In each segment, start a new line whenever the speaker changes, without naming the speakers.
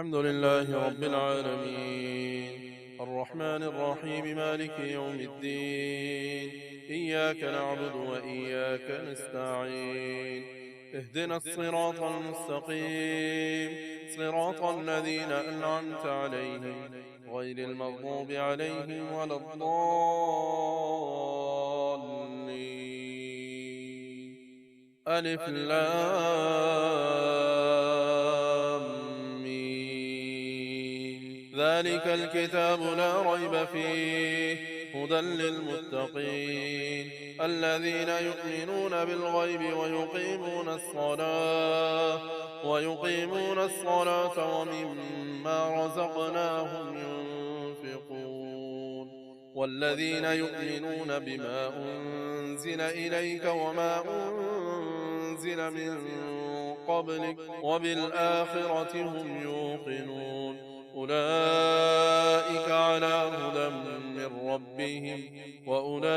الحمد لله رب العالمين الرحمن الرحيم مالك يوم الدين إياك نعبد وإياك نستعين اهدنا الصراط المستقيم صراط الذين أنعمت عليهم غير المغضوب عليهم ولا الضالين ألف لام ذلك الكتاب لا ريب فيه هدى للمتقين الذين يؤمنون بالغيب ويقيمون الصلاة ومما رزقناهم ينفقون والذين يؤمنون بما أنزل إليك وما أنزل من قبلك وبالآخرة هم يوقنون أولئك على هدى من ربهم وأولئك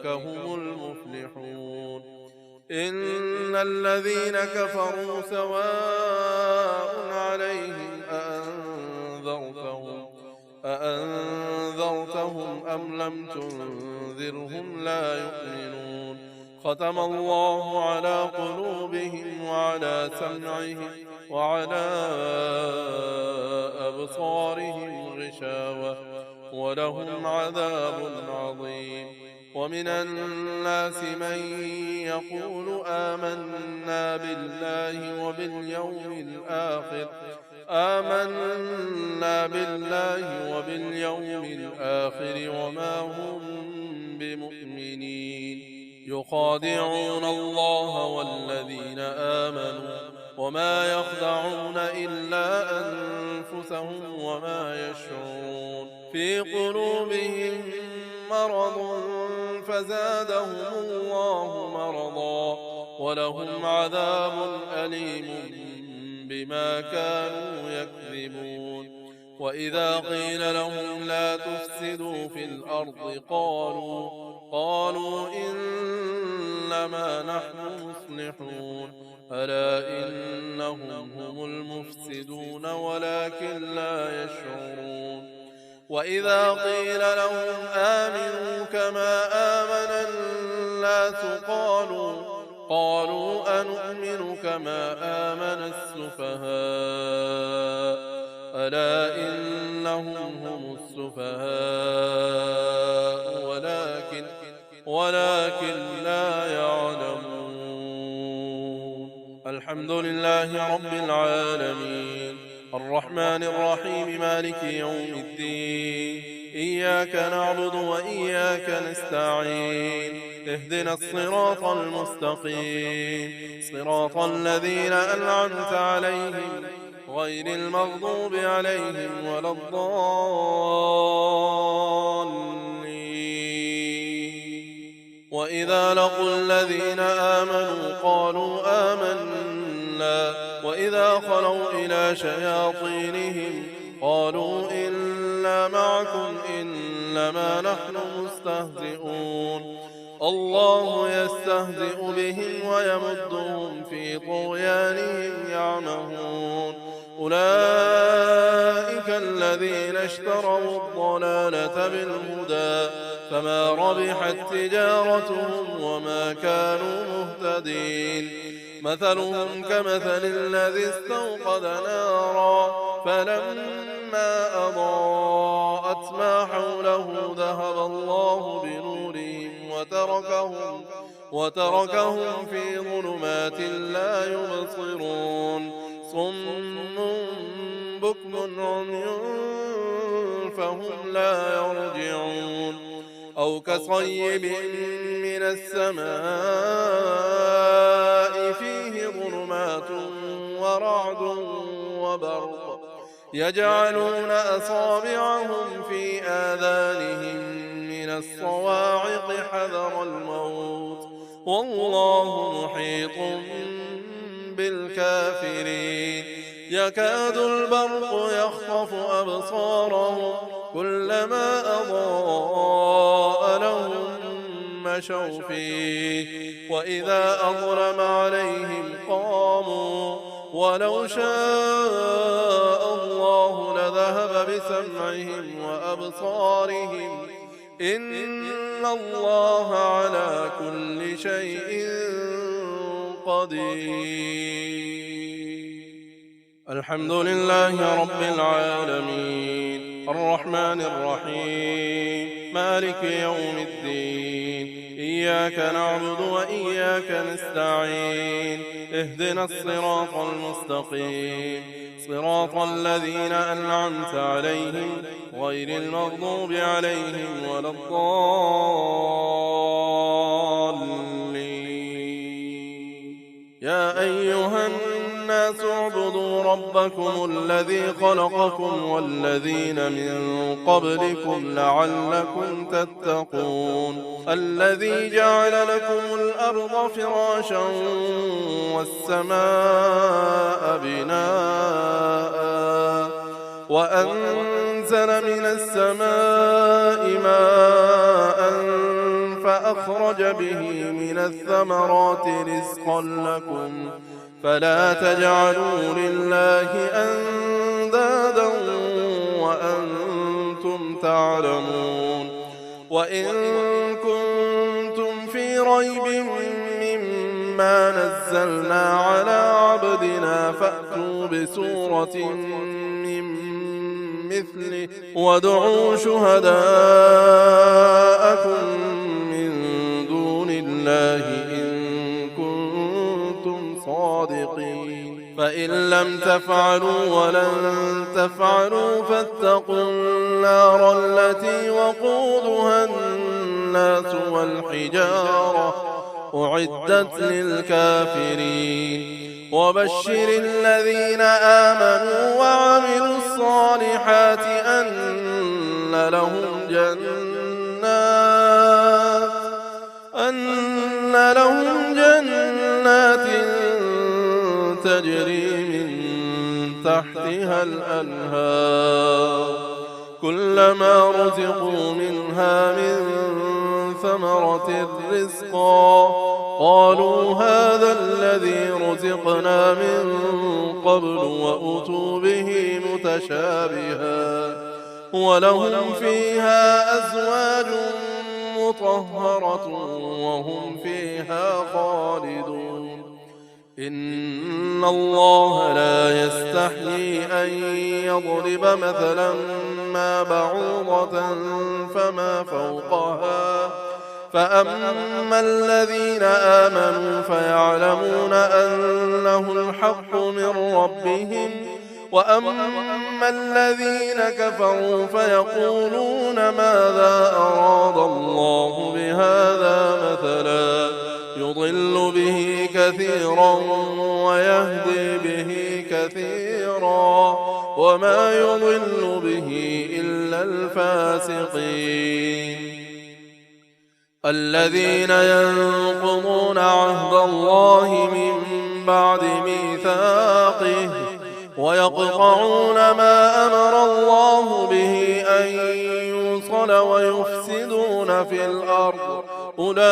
هم المفلحون إن الذين كفروا سواء عليهم أأنذرتهم أم لم تنذرهم لا يؤمنون ختم الله على قلوبهم وعلى سمعهم وعلى أبصارهم غشاوة ولهم عذاب عظيم ومن الناس من يقول آمنا بالله وباليوم الآخر وما هم بمؤمنين يخادعون الله والذين آمنوا وما يخدعون إلا أنفسهم وما يشعرون في قلوبهم مرض فزادهم الله مرضا ولهم عذاب أليم بما كانوا يكذبون وإذا قيل لهم لا تفسدوا في الأرض قالوا إنما نحن مصلحون ألا إنهم هم المفسدون ولكن لا يشعرون وإذا قيل لهم آمنوا كما آمن الناس قالوا أنؤمن كما آمن السفهاء ألا إنهم هم السفهاء ولكن لا يعلمون الحمد لله رب العالمين الرحمن الرحيم مالك يوم الدين إياك نعبد وإياك نستعين اهدنا الصراط المستقيم صراط الذين أنعمت عليهم غير المغضوب عليهم ولا الضالين وإذا لقوا الذين آمنوا قالوا آمنا وإذا خلوا إلى شياطينهم قالوا إنا معكم إنما نحن مستهزئون الله يستهزئ بهم ويمدهم في طغيانهم يعمهون أولئك الذين اشتروا الضلالة بالهدى فما ربحت تجارتهم وما كانوا مهتدين مثلهم كمثل الذي استوقد نارا فلما أضاءت ما حوله ذهب الله بنورهم وتركهم في ظلمات لا يبصرون صم بكم عمي فهم لا يرجعون أو كصيب من السماء فيه ظلمات ورعد وبرق يجعلون أصابعهم في آذانهم من الصواعق حذر الموت والله محيط بالكافرين يكاد البرق يخطف أبصارهم كلما أضاء لهم مشوا فيه وإذا أظلم عليهم ولو شاء الله لذهب بسمعهم وأبصارهم إن الله على كل شيء قدير. الحمد لله رب العالمين الرحمن الرحيم مالك يوم الدين إياك نعبد وإياك نستعين اهدنا الصراط المستقيم صراط الذين أنعمت عليهم غير المغضوب عليهم ولا الضالين. يا أيها الناس اعبدوا ربكم الذي خلقكم والذين من قبلكم لعلكم تتقون الذي جعل لكم الأرض فراشا والسماء بناء وأنزل من السماء ماء فأخرج به من الثمرات رزقا لكم فلا تجعلوا لله أندادا وأنتم تعلمون. وإن كنتم في ريب مما نزلنا على عبدنا فأتوا بسورة من مثله وادعوا شهداءكم من دون الله إن كنتم صادقين فإن لم تفعلوا ولن تفعلوا فاتقوا النار التي وقودها الناس والحجارة أعدت للكافرين. وبشر الذين آمنوا وعملوا الصالحات أن لهم جنات تجري من تحتها الأنهار كلما رزقوا منها من ثمرة رزقا قالوا هذا الذي رزقنا من قبل وأتوا به متشابها ولهم فيها أزواج مطهرة وهم فيها خالدون. إن الله لا يستحيي أن يضرب مثلا ما بعوضة فما فوقها فأما الذين آمنوا فيعلمون أنه الحق من ربهم وأما الذين كفروا فيقولون ماذا أراد الله بهذا مثلا يضل به كثيرا ويهدي به كثيرا وما يضل به إلا الفاسقين. الذين ينقضون عهد الله من بعد ميثاقه ويقطعون ما أمر الله به أن يوصل ويفسدون في الأرض أولئك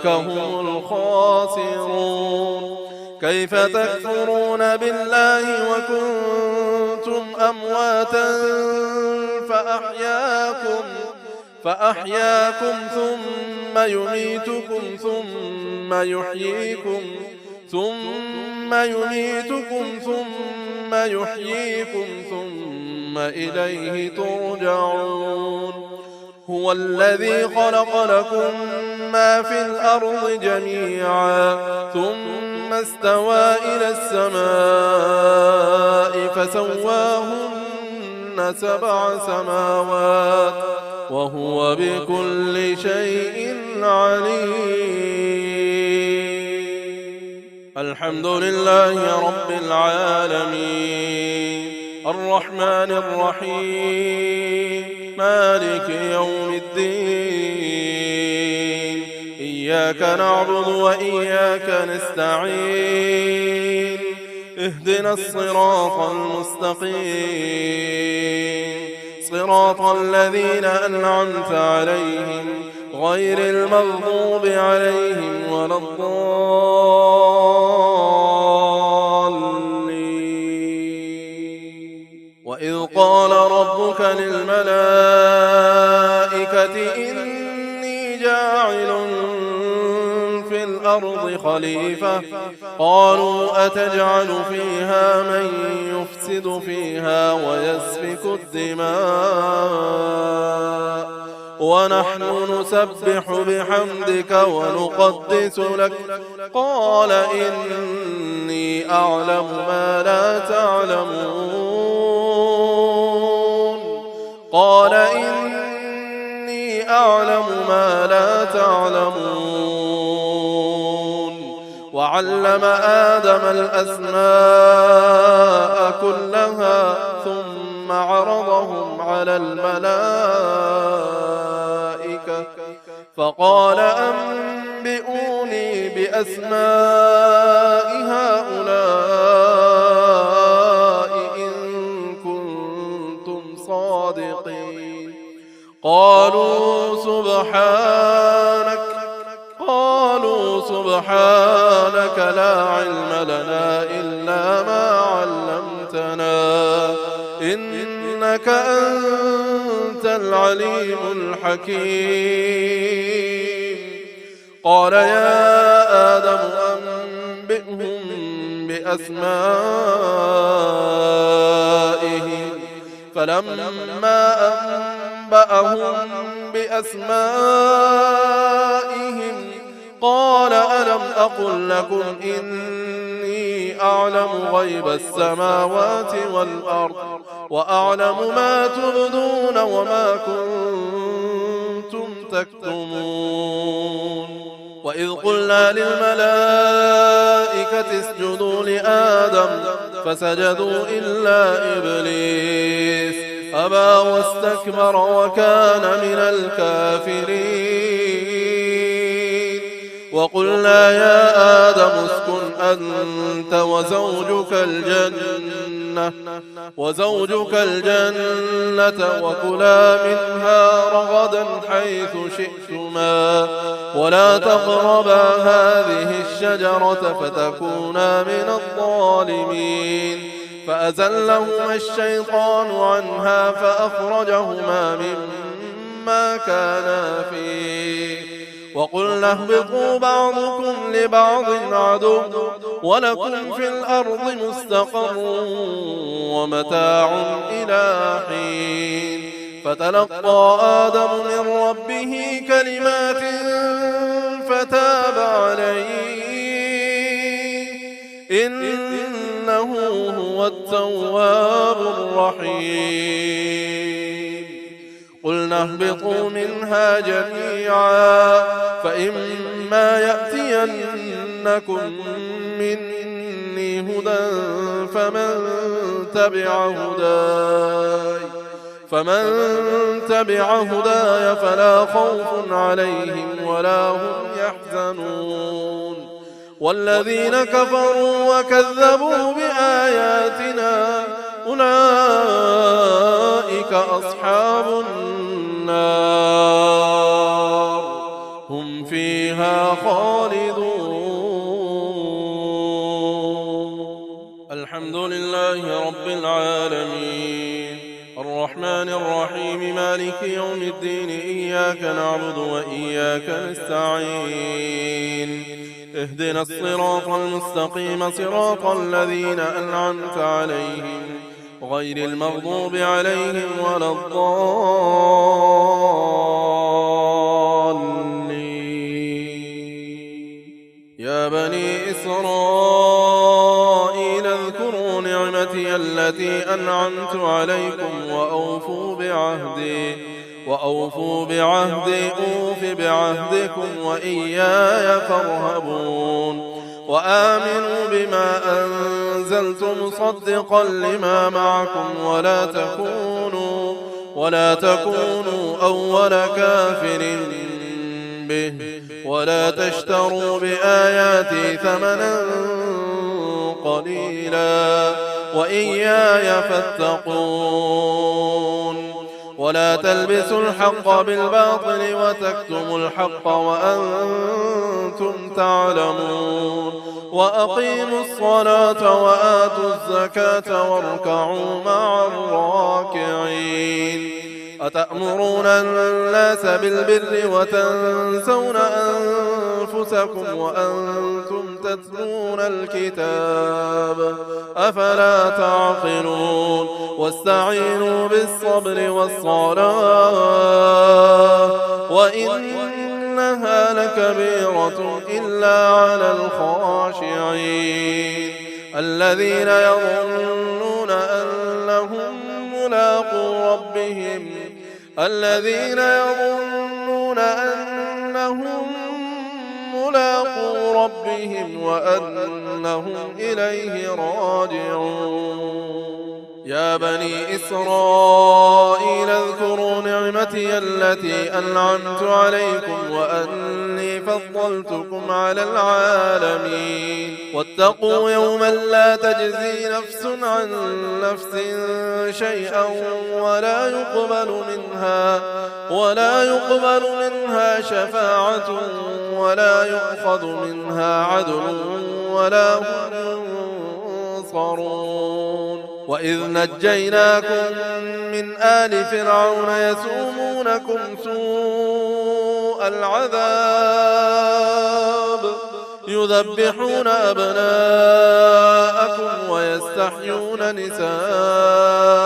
هم الخاسرون. كيف تكفرون بالله وكنتم أمواتا فأحياكم ثم يميتكم ثم يحييكم ثم إليه ترجعون. هو الذي خلق لكم ما في الأرض جميعا ثم استوى إلى السماء فسواهن 7 سماوات وهو بكل شيء عليم. الحمد لله رب العالمين الرحمن الرحيم مالك يوم الدين إياك نعبد وإياك نستعين اهدنا الصراط المستقيم صراط الذين أنعمت عليهم غير المغضوب عليهم ولا الضالين. قال ربك للملائكة إني جاعل في الأرض خليفة قالوا أتجعل فيها من يفسد فيها ويسفك الدماء ونحن نسبح بحمدك ونقدس لك قال إني أعلم ما لا تعلمون قال إني أعلم ما لا تعلمون وعلم آدم الأسماء كلها ثم عرضهم على الملائكة فقال أنبئوني بأسماء هؤلاء إن كنتم صادقين قالوا سبحانك لا علم لنا إلا ما علمتنا إنك أنت العليم الحكيم قال يا آدم أنبئهم بأسمائهم فلما أنبأهم بأسمائهم قال ألم أقل لكم إني أعلم غيب السماوات والأرض وأعلم ما تبدون وما كنتم تكتمون وإذ قلنا للملائكة اسجدوا لآدم فسجدوا إلا إبليس أبى واستكبر وكان من الكافرين وقلنا يا آدم اسكن أنت وزوجك الجنة وكلا منها رغدا حيث شئتما ولا تقربا هذه الشجرة فتكونا من الظالمين فأزلهما الشيطان عنها فأخرجهما مما كانا فيه وقلنا اهبطوا بعضكم لبعض عدو ولكم في الأرض مستقر ومتاع إلى حين فتلقى آدم من ربه كلمات فتاب عليه إنه هو التواب الرحيم قلنا اهبطوا منها جميعا فإما يأتينكم مني هدى فمن تبع هداي فلا خوف عليهم ولا هم يحزنون والذين كفروا وكذبوا بآياتنا أولئك أصحاب النار هم فيها خالدون الحمد لله رب العالمين الرحمن الرحيم مالك يوم الدين إياك نعبد وإياك نستعين اهدنا الصراط المستقيم صراط الذين أنعمت عليهم غير المغضوب عليهم ولا الضالين يا بني إسرائيل اذكروا نعمتي التي أنعمت عليكم وأوفوا بعهدي أوف بعهدكم وإياي فارهبون وآمنوا بما أنزلت مصدقا لما معكم ولا تكونوا أول كافر به ولا تشتروا بآياتي ثمنا قليلا وإياي فاتقون ولا تلبسوا الحق بالباطل وتكتموا الحق وأنتم تعلمون وأقيموا الصلاة وآتوا الزكاة واركعوا مع الراكعين أتأمرون الناس بالبر وتنسون أنفسكم وأنتم تتلون الكتاب أفلا تعقلون واستعينوا بالصبر والصلاة وإنها لكبيرة إلا على الخاشعين الذين يظنون أنهم ملاقو ربهم وأنهم إليه راجعون يا بني إسرائيل اذكروا نعمتي التي أنعمت عليكم وأني فضلتكم على العالمين واتقوا يوما لا تجزي نفس عن نفس شيئا ولا يقبل منها شفاعة ولا يؤخذ منها عدل ولا هم ينصرون وإذ نجيناكم من آل فرعون يسومونكم سوء العذاب يذبحون أبناءكم ويستحيون نساءكم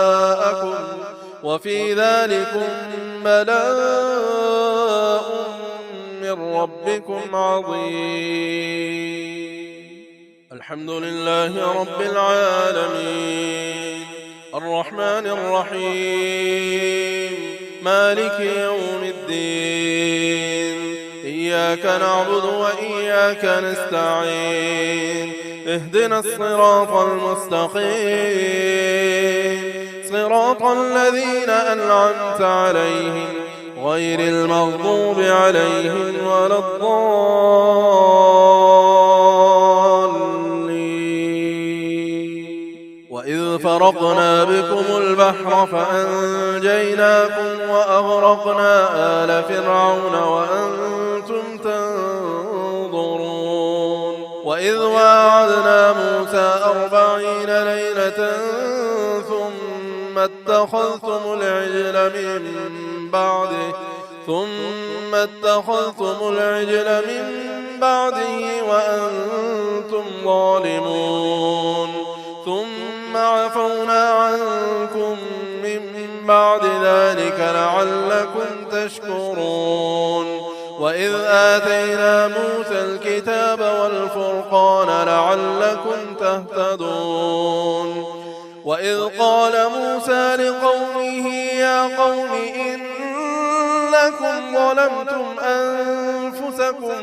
وفي ذلكم بلاء من ربكم عظيم الحمد لله رب العالمين الرحمن الرحيم مالك يوم الدين إياك نعبد وإياك نستعين اهدنا الصراط المستقيم صراط الذين أنعمت عليهم غير المغضوب عليهم ولا الضالين وإذ فرقنا بكم البحر فأنجيناكم وأغرقنا آل فرعون وأنتم تنظرون وإذ واعدنا موسى 40 ليلة ثم اتخذتم العجل من بعده وأنتم ظالمون ثم عفونا عنكم من بعد ذلك لعلكم تشكرون وإذ آتينا موسى الكتاب والفرقان لعلكم تهتدون وإذ قال موسى لقومه يا قوم إنكم ظلمتم أنفسكم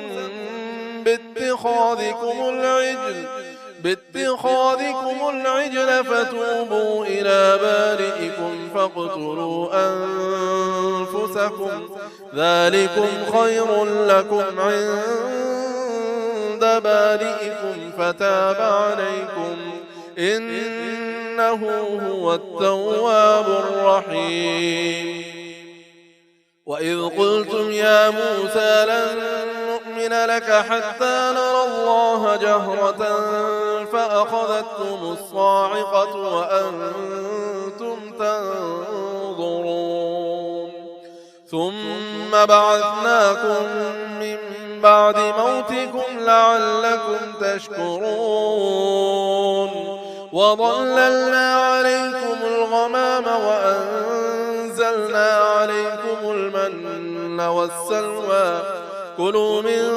باتخاذكم العجل فتوبوا إلى بارئكم فاقتلوا أنفسكم ذلكم خير لكم عند بارئكم فتاب عليكم إنه هو التواب الرحيم وإذ قلتم يا موسى لن نؤمن لك حتى نرى الله جهرة فأخذتكم الصاعقة وأنتم تنظرون ثم بعثناكم من بعد موتكم لعلكم تشكرون وظللنا عليكم الغمام وأنزلنا عليكم المن والسلوى كلوا من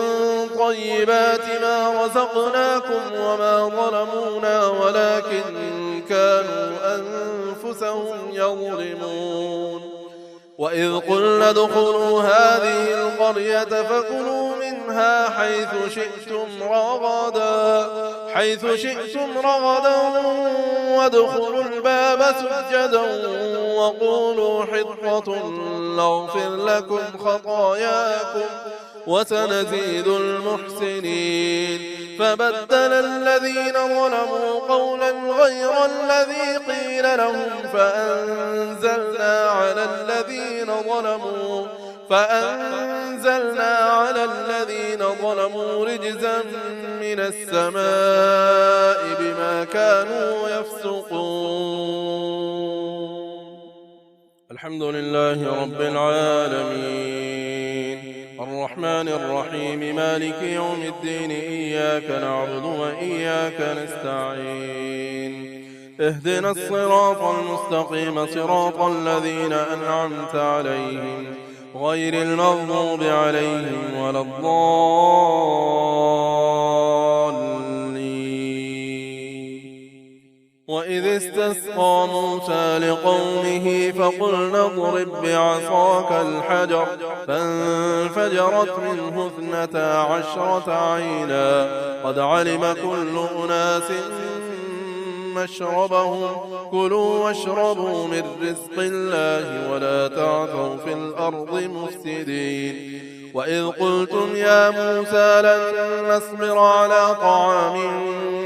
طيبات ما رزقناكم وما ظلمونا ولكن كانوا أنفسهم يظلمون وإذ قلنا ادخلوا هذه القرية فكلوا منها حيث شئتم رغدا وادخلوا الباب سجدا وقولوا حطة نغفر لكم خطاياكم وسنزيد المحسنين فبدل الذين ظلموا قولا غير الذي قيل لهم فأنزلنا على الذين ظلموا رجزا من السماء بما كانوا يفسقون. الحمد لله رب العالمين الرحمن الرحيم مالك يوم الدين إياك نعبد وإياك نستعين اهدنا الصراط المستقيم صراط الذين أنعمت عليهم غير المغضوب عليهم ولا الضالين. وإذ استسقى موسى لقومه فقلنا اضرب بعصاك الحجر فانفجرت منه 12 عينا قد علم كل أناس مشربهم كلوا واشربوا من رزق الله ولا تعثوا في الأرض مفسدين. وإذ قلتم يا موسى لن نصبر على طعام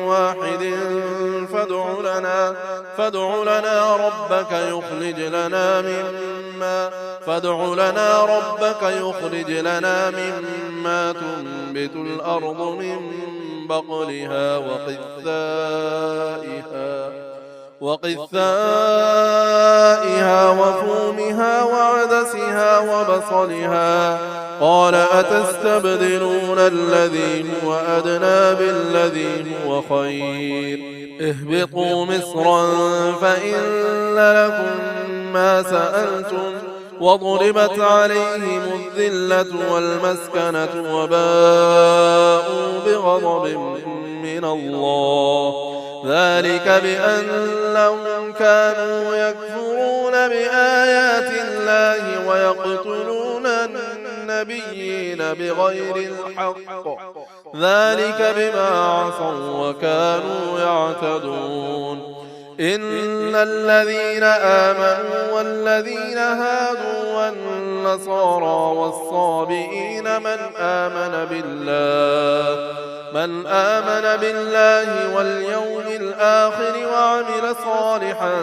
واحد فادع لنا ربك يخرج لنا مما تنبت الأرض من بقلها وقثائها وفومها وعدسها وبصلها قال أتستبدلون الذي هو أدنى بالذي هو خير اهبطوا مصرا فإن لكم ما سألتم وضربت عليهم الذلة والمسكنة وباءوا بغضب من الله ذلك بأنهم كانوا يكفرون بآيات الله ويقتلون النبيين بغير الحق ذلك بما عصوا وكانوا يعتدون. إن الذين آمنوا والذين هادوا والنصارى والصابئين من آمن بالله واليوم الآخر وعمل صالحا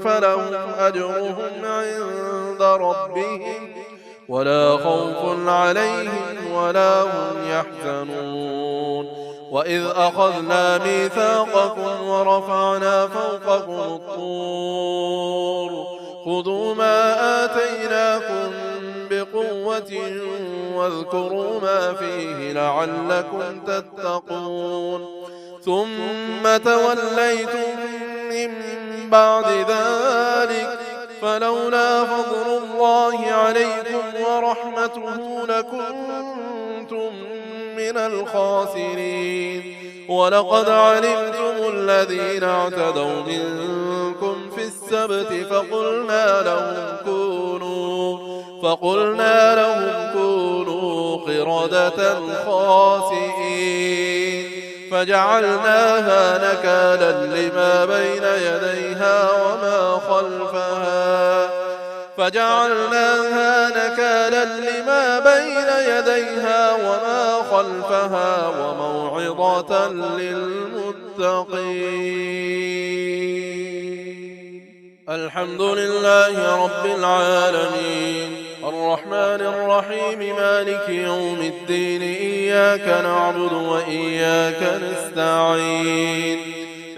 فلهم أجرهم عند ربهم ولا خوف عليهم ولا هم يحزنون. وإذ أخذنا ميثاقكم ورفعنا فوقكم الطور خذوا ما آتيناكم بقوة واذكروا ما فيه لعلكم تتقون. ثم توليتم من بعد ذلك فلولا فضل الله عليكم ورحمته لكنتم من الخاسرين. ولقد علمتم الذين اعتدوا منكم في السبت فقلنا لهم كونوا قردة خاسئين فجعلناها نكالا لما بين يديها وما خلفها وموعظة للمتقين. الحمد لله رب العالمين الرحمن الرحيم مالك يوم الدين إياك نعبد وإياك نستعين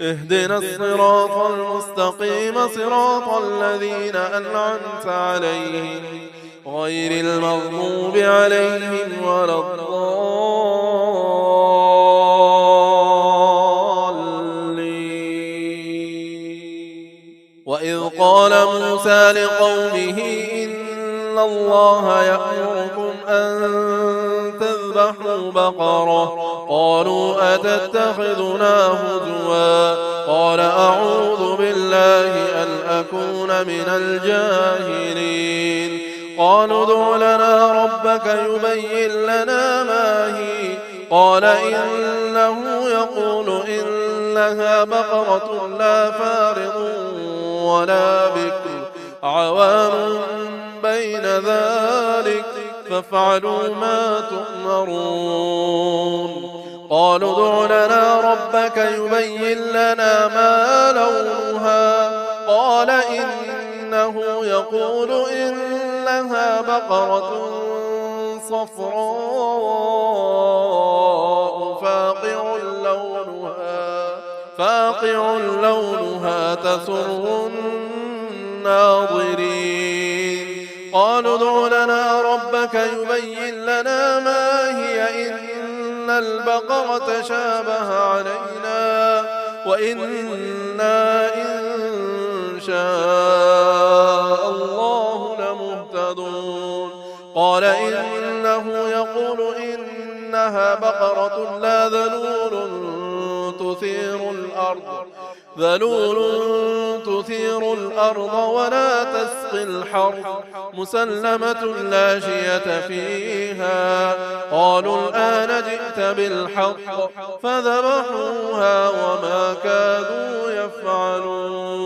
اهدنا الصراط المستقيم صراط الذين أنعمت عليهم غير المغضوب عليهم ولا الضالين. وإذ قال موسى لقومه إن الله يأمركم أن تذبحوا بقرة قالوا أتتخذنا هزوا قال أعوذ بالله أن أكون من الجاهلين. قالوا ادع لنا ربك يبين لنا ما هي قال إنه يقول إنها بقرة لا فارض ولا بكر عوان بين ذلك فافعلوا ما تؤمرون. قالوا ادع لنا ربك يبين لنا ما لونها. قال إنه يقول إنها بقرة صفراء فاقع لونها تسر الناظرين. قالوا ادع لنا ربك يبين لنا ما هي إن البقرة شابه علينا وإنا إن شاء الله لمهتدون. قال إنه يقول إنها بقرة لا ذلول تثير الأرض ولا تسقي الحرث مسلمة لا شية فيها. قالوا الآن جئت بالحق فذبحوها وما كادوا يفعلون.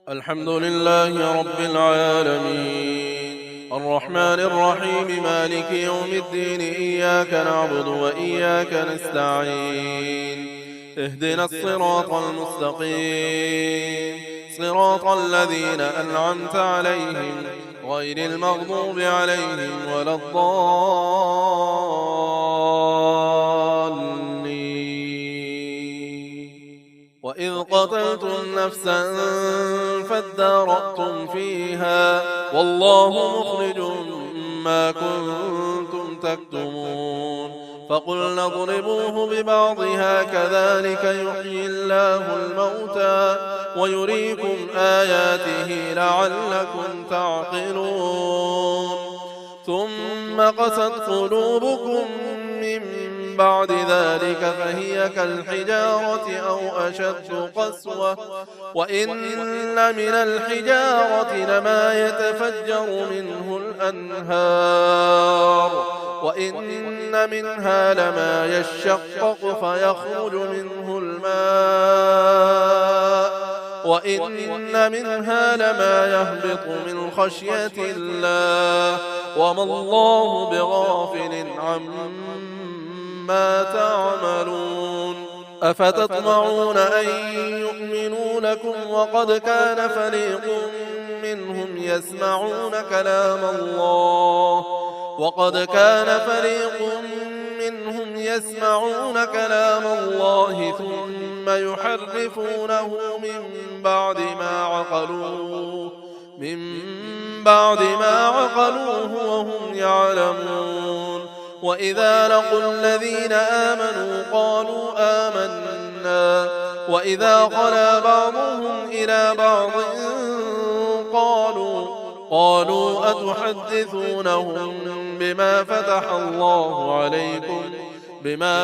الحمد لله رب العالمين الرحمن الرحيم مالك يوم الدين. إياك نعبد وإياك نستعين. اهدنا الصراط المستقيم صراط الذين أنعمت عليهم غير المغضوب عليهم ولا الضالين. وإذ قتلتم نفسا فادارأتم فيها والله مخرج ما كنتم تكتمون. فقلنا اضربوه ببعضها كذلك يحيي الله الموتى ويريكم آياته لعلكم تعقلون. ثم قست قلوبكم من بعد ذلك فهي كالحجارة أو أشد قسوة. وإن من الحجارة لما يتفجر منه الأنهار وإن منها لما يشقق فيخرج منه الماء وإن منها لما يهبط من خشية الله وما الله بغافل عما تعملون. أفتطمعون أن يؤمنوا لكم وقد كان فريق منهم يسمعون كلام الله ثم يحرفونه من بعد ما عقلوه وهم يعلمون. وإذا لقوا الذين آمنوا قالوا آمنا وإذا خلا بعضهم إلى بعض قالوا أتحدثونهم بما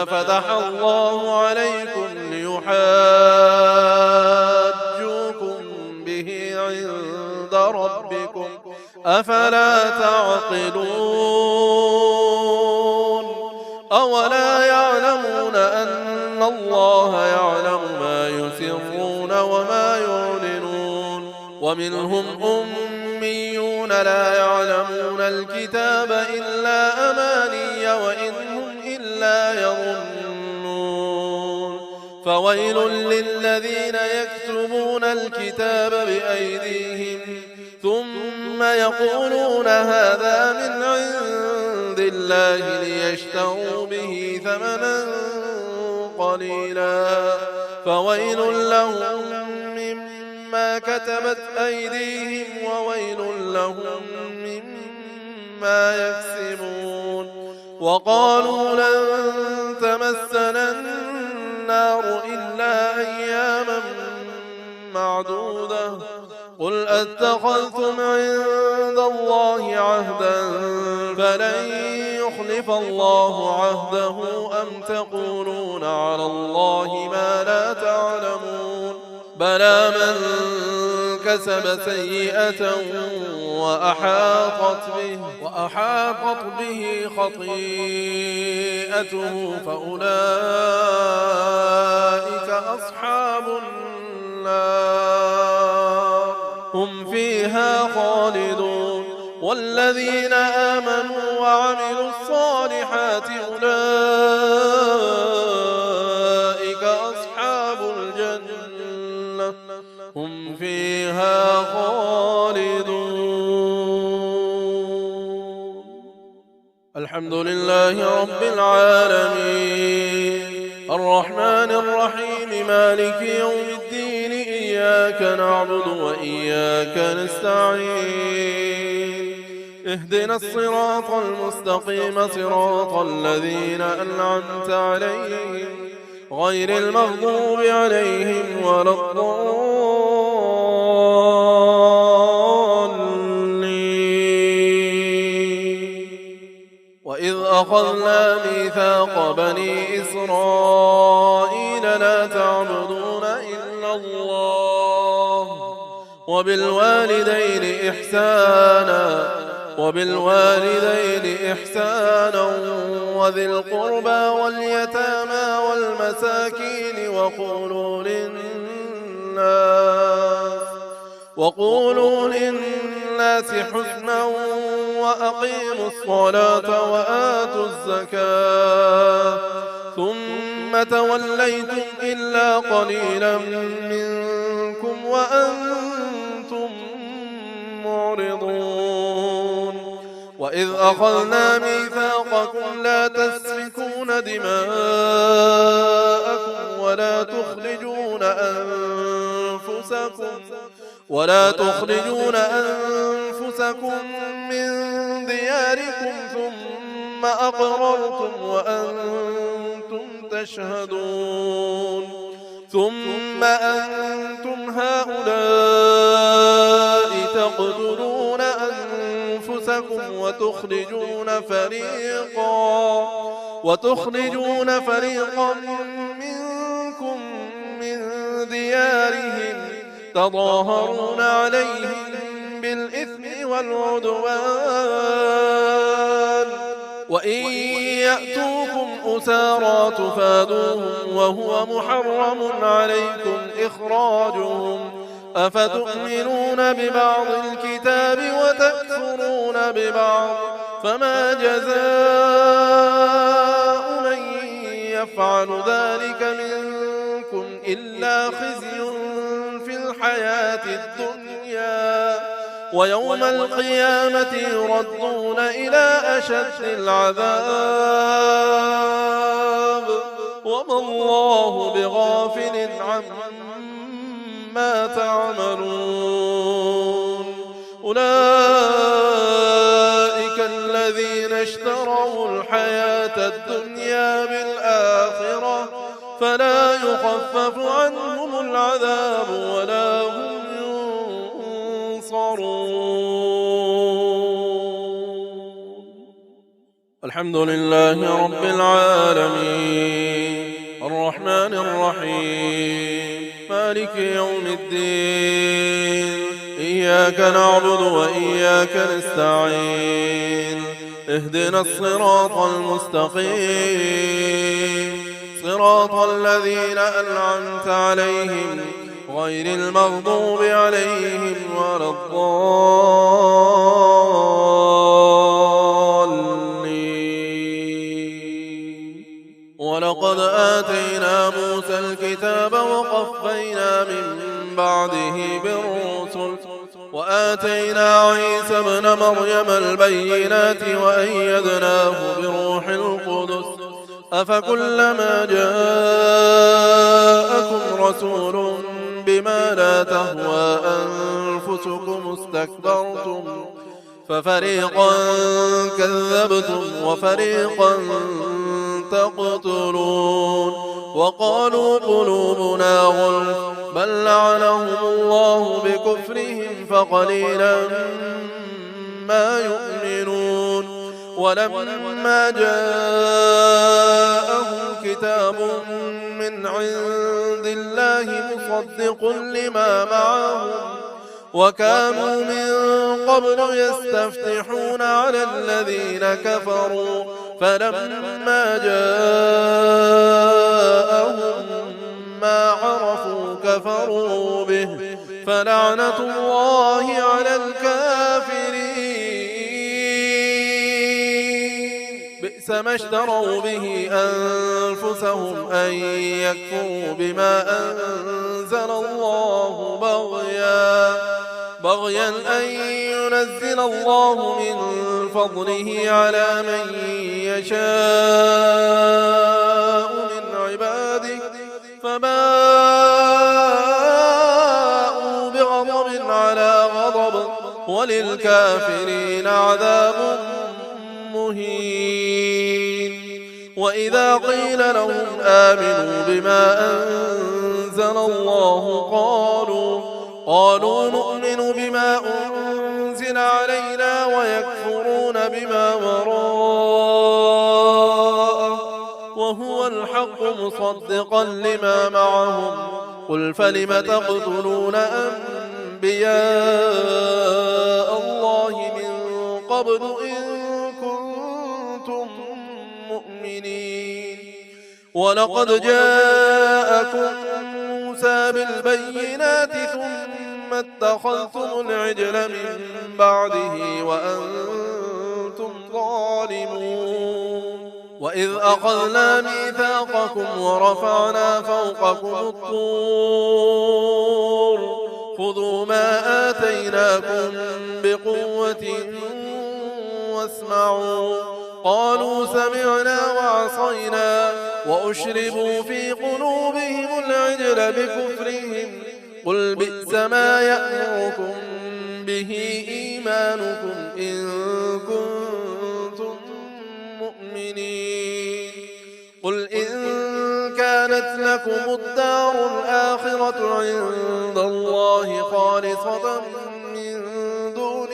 فتح الله عليكم ليحاجوكم به عند ربكم أفلا تعقلون. أولا يعلمون أن الله يعلم ما يسرون وما يعلنون. ومنهم أميون لا يعلمون الكتاب إلا أماني وإن هم إلا يظنون. فويل للذين يكتبون الكتاب بأيديهم ثم يقولون هذا من عند الله ليشتروا به ثمنا قليلا فويل لهم مما كتبت أيديهم وويل لهم مما يكسبون. وقالوا لن تمسنا النار إلا أياما معدودة قل أتخذتم عند الله عهدا فلن يخلف الله عهده أم تقولون على الله ما لا تعلمون. بلى من كسب سيئة وأحاطت به خطيئته فأولئك أصحاب النار هم فيها خالدون. والذين آمنوا وعملوا الصالحات أولئك أصحاب الجنة هم فيها خالدون. الحمد لله رب العالمين الرحمن الرحيم مالك يوم الدين إياك نعبد وإياك نستعين اهدنا الصراط المستقيم صراط الذين أنعمت عليهم غير المغضوب عليهم ولا الضالين. وإذ أخذنا ميثاق بني إسرائيل لا تعبدون إلا الله وبالوالدين إحسانا وذي القربى واليتامى والمساكين وقولوا للناس حسنا وأقيموا الصلاة وآتوا الزكاة ثم توليتم إلا قليلا منكم وأنتم معرضون. وإذ أخذنا ميثاقكم لا تسفكون دماءكم ولا تخرجون أنفسكم من دياركم ثم أقررتم وأنتم تشهدون. ثم أنتم هؤلاء تقتلون أنفسكم وتخرجون فريقا منكم من ديارهم تظاهرون عليهم بالإثم والعدوان وإن يأتوكم أسارى تفادوهم وهو محرم عليكم إخراجهم أفتؤمنون ببعض الكتاب وتكفرون ببعض فما جزاء من يفعل ذلك منكم إلا خزي في الحياة الدنيا ويوم القيامة يردون إلى أشد العذاب وما الله بغافل عما تعملون. أولئك الذين اشتروا الحياة الدنيا بالآخرة فلا يخفف عنهم العذاب ولا هم الحمد لله رب العالمين الرحمن الرحيم مالك يوم الدين إياك نعبد وإياك نستعين اهدنا الصراط المستقيم صراط الذين أنعمت عليهم غير المغضوب عليهم ولا الضالين. ولقد آتينا موسى الكتاب وقفينا من بعده بالرسل وآتينا عيسى ابن مريم البينات وأيدناه بروح القدس أفكلما جاءكم رسول بما لا تهوى أنفسكم استكبرتم ففريقا كذبتم وفريقا تقتلون وقالوا قلوبنا غلف بل لعنهم الله بكفرهم فقليلا ما يؤمنون. ولما جاءهم كتاب من عند الله مصدق لما معهم وكانوا من قبل يستفتحون على الذين كفروا فلما جاءهم ما عرفوا كفروا به فلعنة الله على الكافرين. ما اشتروا به أنفسهم أن يكفروا بما أنزل الله بغيا أن ينزل الله من فضله على من يشاء من عباده فباءوا بغضب على غضب وللكافرين عذاب مهين. وإذا قيل لهم آمنوا بما أنزل الله قالوا نؤمن بما أنزل علينا ويكفرون بما وراءه وهو الحق مصدقا لما معهم قل فلم تقتلون أنبياء الله من قبل إن كنتم مؤمنين. ولقد جاءكم موسى بالبينات ثم اتخذتم العجل من بعده وأنتم ظالمون. وإذ أخذنا ميثاقكم ورفعنا فوقكم الطور خذوا ما آتيناكم بقوة واسمعوا قالوا سمعنا وعصينا وأشربوا في قلوبهم العجل بكفرهم قل بئس ما يأمركم به إيمانكم إن كنتم مؤمنين. قل إن كانت لكم الدار الآخرة عند الله خالصة من دون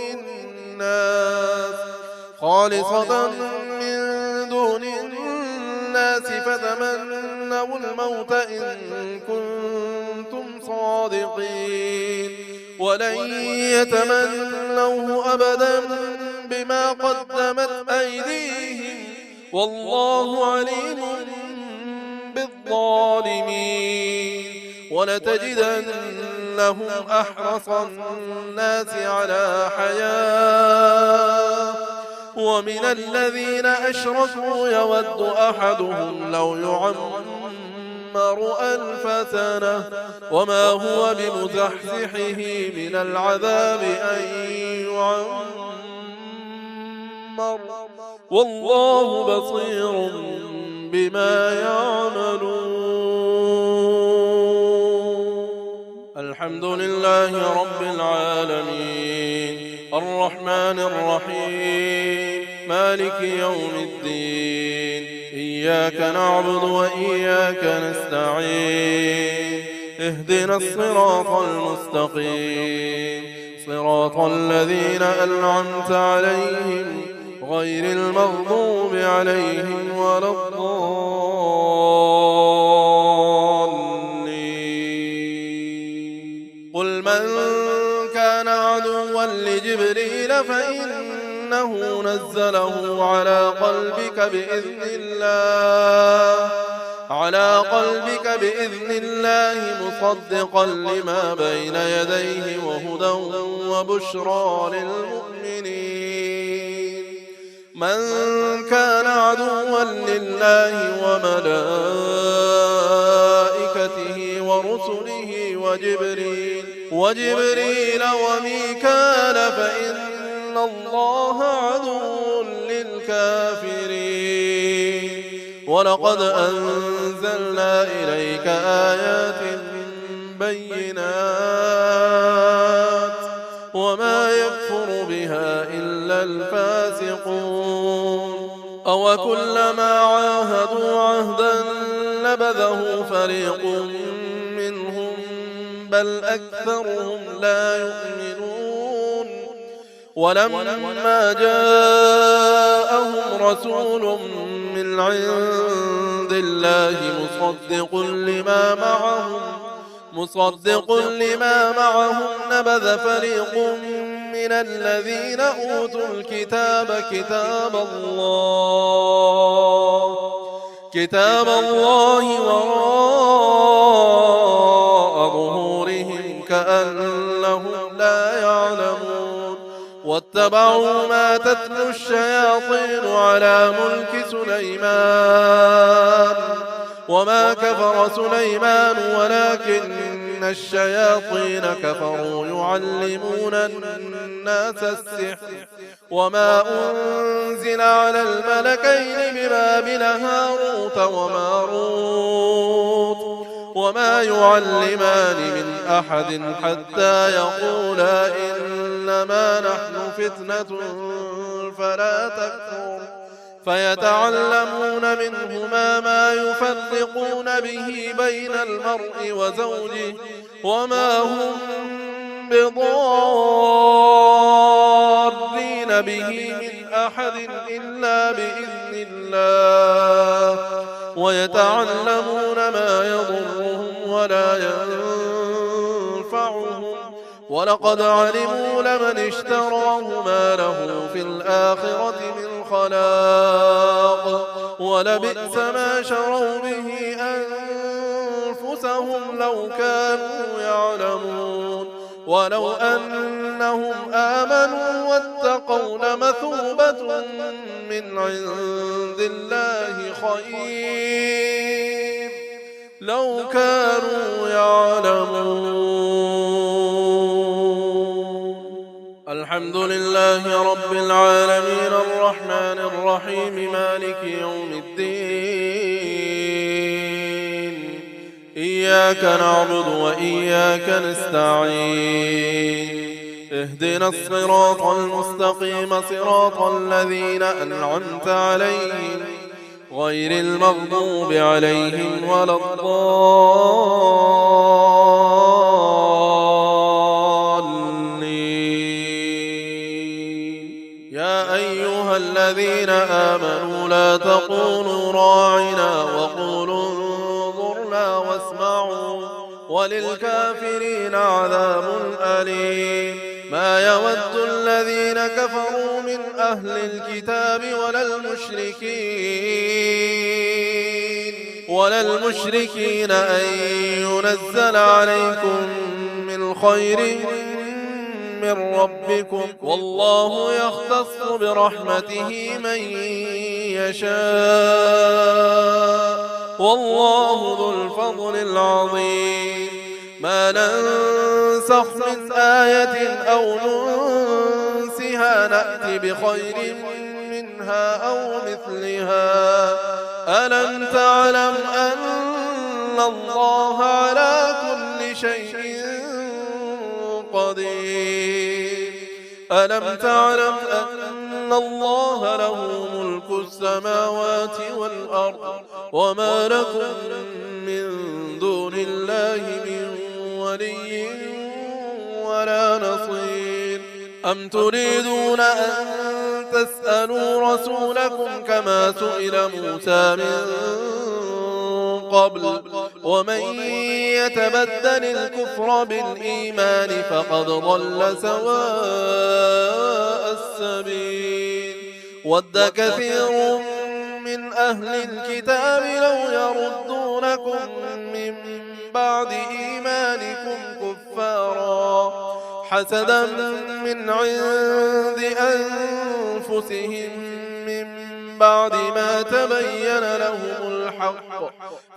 الناس فتمنوا الموت إن كنتم صادقين ولن يتمنوه أبدا بما قدمت أيديهم والله عليم بالظالمين. ولتجدنهم أحرص الناس على حياة ومن الذين أشركوا يود أحدهم لو يعمر 1000 سنة وما هو بمزحزحه من العذاب أن يعمر والله بصير بما يعملون. الحمد لله رب العالمين الرحمن الرحيم مالك يوم الدين إياك نعبد وإياك نستعين اهدنا الصراط المستقيم صراط الذين أنعمت عليهم غير المغضوب عليهم ولا الضالين. قل من كان عدوا لجبريل فإنه نزله على قلبك بإذن الله مصدقا لما بين يديه وهدى وبشرى للمؤمنين. من كان عدوا لله وملائكته ورسله وجبريل وميكال فإن الله عدو للكافرين. ولقد أنزلنا إليك آيات بينات وما يكفر بها إلا الفاسقون. أوكلما عاهدوا عهدا نبذه فريق منهم بل أكثرهم لا يؤمنون. ولما جاءهم رسول من عند الله مصدق لما معهم نبذ فريق من الذين أوتوا الكتاب كتاب الله وراء ظهورهم كأنهم لا يعلمون. واتبعوا ما تتلو الشياطين على ملك سليمان وما كفر سليمان ولكن الشياطين كفروا يعلمون الناس السحر وما أنزل على الملكين ببابل هاروت وماروت وما يعلمان من أحد حتى يقولا إنما نحن فتنة فلا تكفر فيتعلمون منهما ما يفرقون به بين المرء وزوجه وما هم بضارين به من أحد إلا بإذن الله ويتعلمون ما يضرهم ولا ينفعهم ولقد علموا لمن اشتراه ما له في الآخرة من خلاق ولبئس ما شروا به أنفسهم لو كانوا يعلمون ولو أنهم آمنوا واتقوا لمثوبة من عند الله خير لو كانوا يعلمون. الحمد لله رب العالمين الرحمن الرحيم مالك يوم الدين إياك نعبد وإياك نستعين اهدنا الصراط المستقيم صراط الذين أنعمت عليهم غير المغضوب عليهم ولا الضالين. يا أيها الذين آمنوا لا تقولوا راعنا وقولوا انظرنا واسمعوا وللكافرين عذاب أليم. ما يود الذين كفروا من أهل الكتاب ولا المشركين أن ينزل عليكم من خير من ربكم والله يختص برحمته من يشاء والله ذو الفضل العظيم. ما ننسخ من آية أو ننسها نأتي بخير منها أو مثلها. ألم تعلم أن الله على كل شيء قدير. ألم تعلم أن الله له ملك السماوات والأرض وما لكم من دون الله من ولي ولا نصير. أم تريدون أن تسألوا رسولكم كما سئل موسى من قبل ومن يتبدل الكفر بالإيمان فقد ضل سواء السبيل. ود كثير من أهل الكتاب لو يردونكم من بعد إيمانكم كفارا حسدا من عند أنفسهم من بعد ما تبين لهم الحق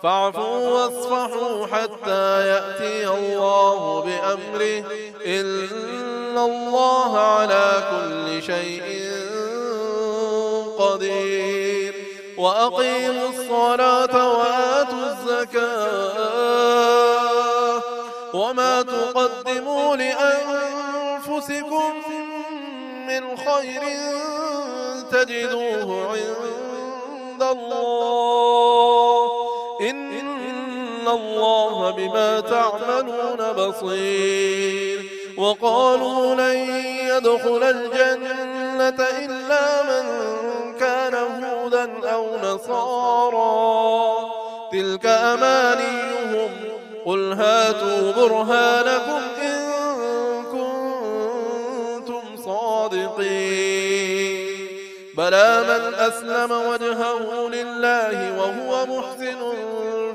فاعفوا واصفحوا حتى يأتي الله بأمره إن الله على كل شيء قدير. وأقيموا الصلاة وآتوا الزكاة وما تقدموا لأنفسكم من خير تجدوه عند الله إن الله بما تعملون بصير. وقالوا لن يدخل الجنة إلا من كان هودا أو نصارى تلك أمانيهم قل هاتوا برهانكم إن كنتم صادقين. بلى من أسلم وجهه لله وهو محسن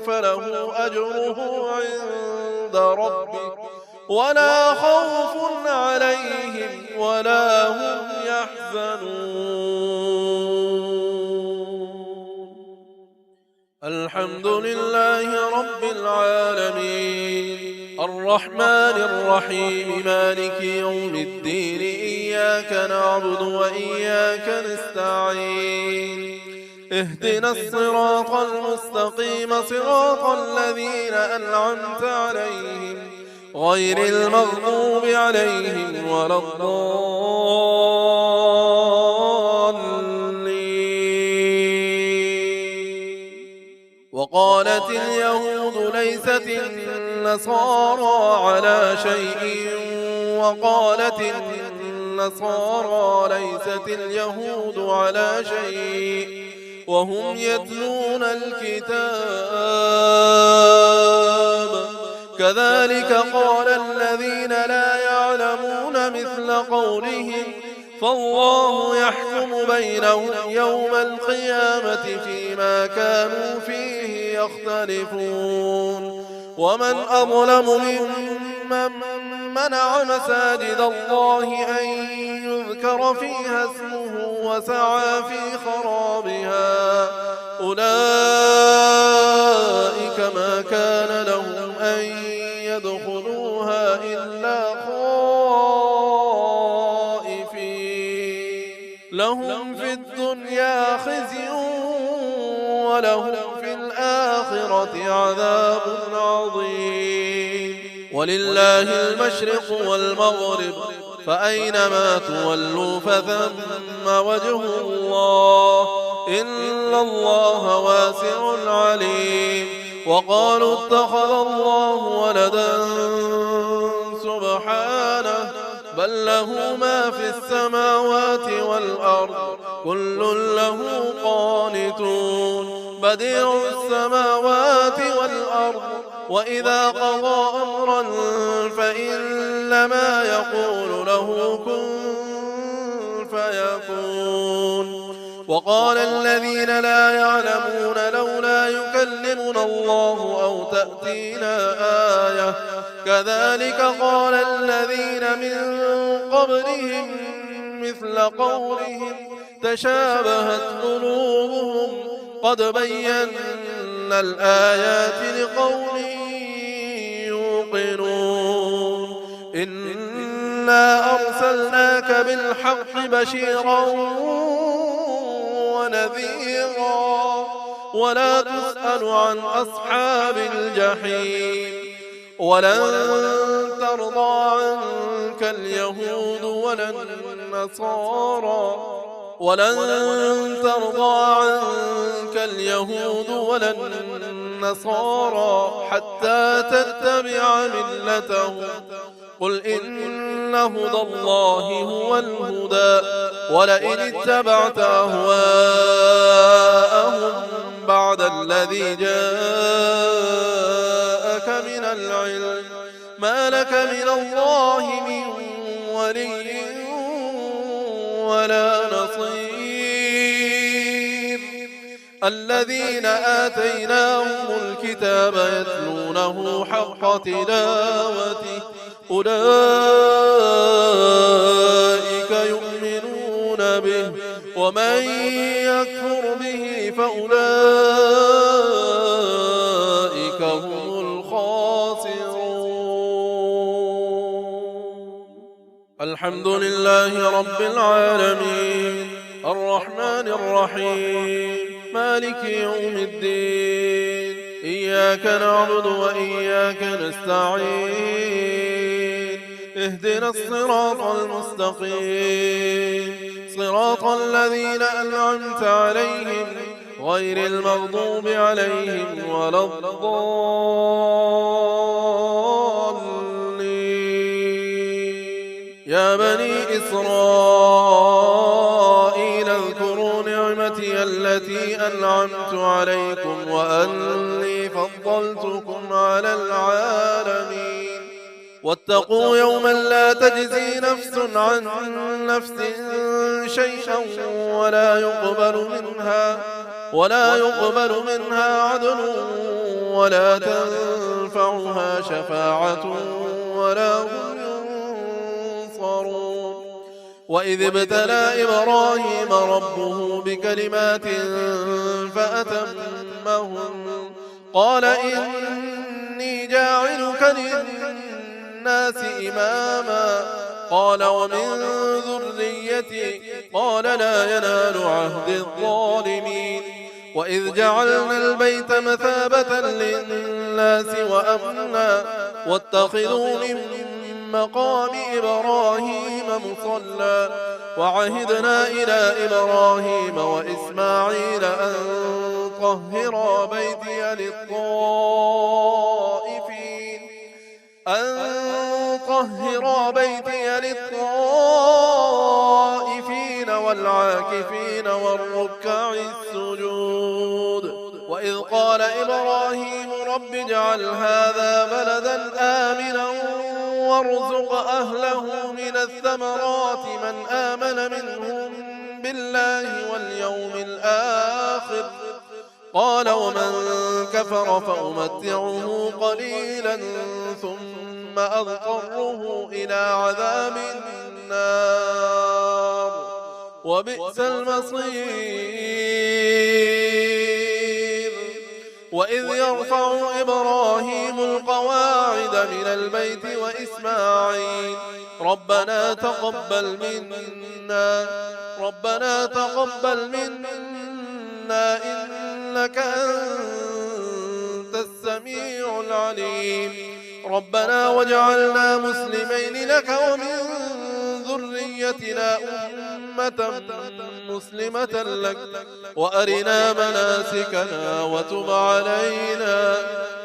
فله أجره عند ربه ولا خوف عليهم ولا هم الحمد لله رب العالمين الرحمن الرحيم مالك يوم الدين إياك نعبد وإياك نستعين اهدنا الصراط المستقيم صراط الذين أنعمت عليهم غير المغضوب عليهم ولا الضالين. وقالت اليهود ليست النصارى على شيء وقالت النصارى ليست اليهود على شيء وهم يتلون الكتاب كذلك قال الذين لا يعلمون مثل قولهم فالله يحكم بينهم يوم القيامة فيما كانوا فيه يختلفون. ومن أظلم ممن منع مساجد الله أن يذكر فيها اسمه وسعى في خرابها أولئك ما كان لهم أن يدخلوها إلا خائفين لهم في الدنيا خزي ولهم في الآخرة عذاب عظيم. ولله المشرق والمغرب فأينما تولوا فثم وجه الله إن الله واسع عليم. وقالوا اتخذ الله ولدا سبحانه بل له ما في السماوات والأرض كل له قانتون بديع السماوات والأرض وإذا قضى أمرا فإنما يقول له كن فيكون. وقال الذين لا يعلمون لولا يكلمنا الله أو تأتينا آية كذلك قال الذين من قبلهم مثل قولهم تشابهت قلوبهم قد بينا الآيات لقوم يوقنون. إنا أرسلناك بالحق بشيرا ونذيرا ولا تسأل عن أصحاب الجحيم. ولن ترضى عنك اليهود ولا النصارى حتى تتبع ملتهم قل إن هدى الله هو الهدى ولئن اتبعت أهواءهم بعد الذي جاءك من العلم ما لك من الله من ولي ولا نصير. الذين آتيناهم الكتاب يتلونه حق تلاوته أولئك يؤمنون به ومن يكفر به فأولئك هم الخاسرون. الحمد لله رب العالمين الرحمن الرحيم مالك يوم الدين إياك نعبد وإياك نستعين اهدنا الصراط المستقيم صراط الذين أنعمت عليهم غير المغضوب عليهم ولا الضالين. يا بني إسرائيل اذكروا نعمتي التي أنعمت عليكم وأني فضلتكم على العالمين. واتقوا يوما لا تجزي نفس عن نفس شيئا ولا يقبل منها عدل ولا تنفعها شفاعة ولا هم ينصرون. وإذ ابتلى إبراهيم ربه بكلمات فأتمهن قال إني جاعلك للناس إماما قال ومن ذريتي قال لا ينال عهد الظالمين وإذ جعلنا البيت مثابة للناس وأمنا واتخذوا من مقام إبراهيم مصلى وعهدنا إلى إبراهيم وإسماعيل أن طهرا بيتي للطائفين والعاكفين والركع السجود وإذ قال إبراهيم رب اجعل هذا بلدا آمنا وارزق أهله من الثمرات من آمن منهم بالله واليوم الآخر قال ومن كفر فأمتعه قليلا ثم أضطره إلى عذاب النار وبئس المصير وإذ يرفع إبراهيم القواعد من البيت وإسماعيل ربنا تقبل منا إنك أنت السميع العليم ربنا واجعلنا مسلمين لك ومن ذريتنا أمة مسلمة لك وأرنا مناسكنا وتب علينا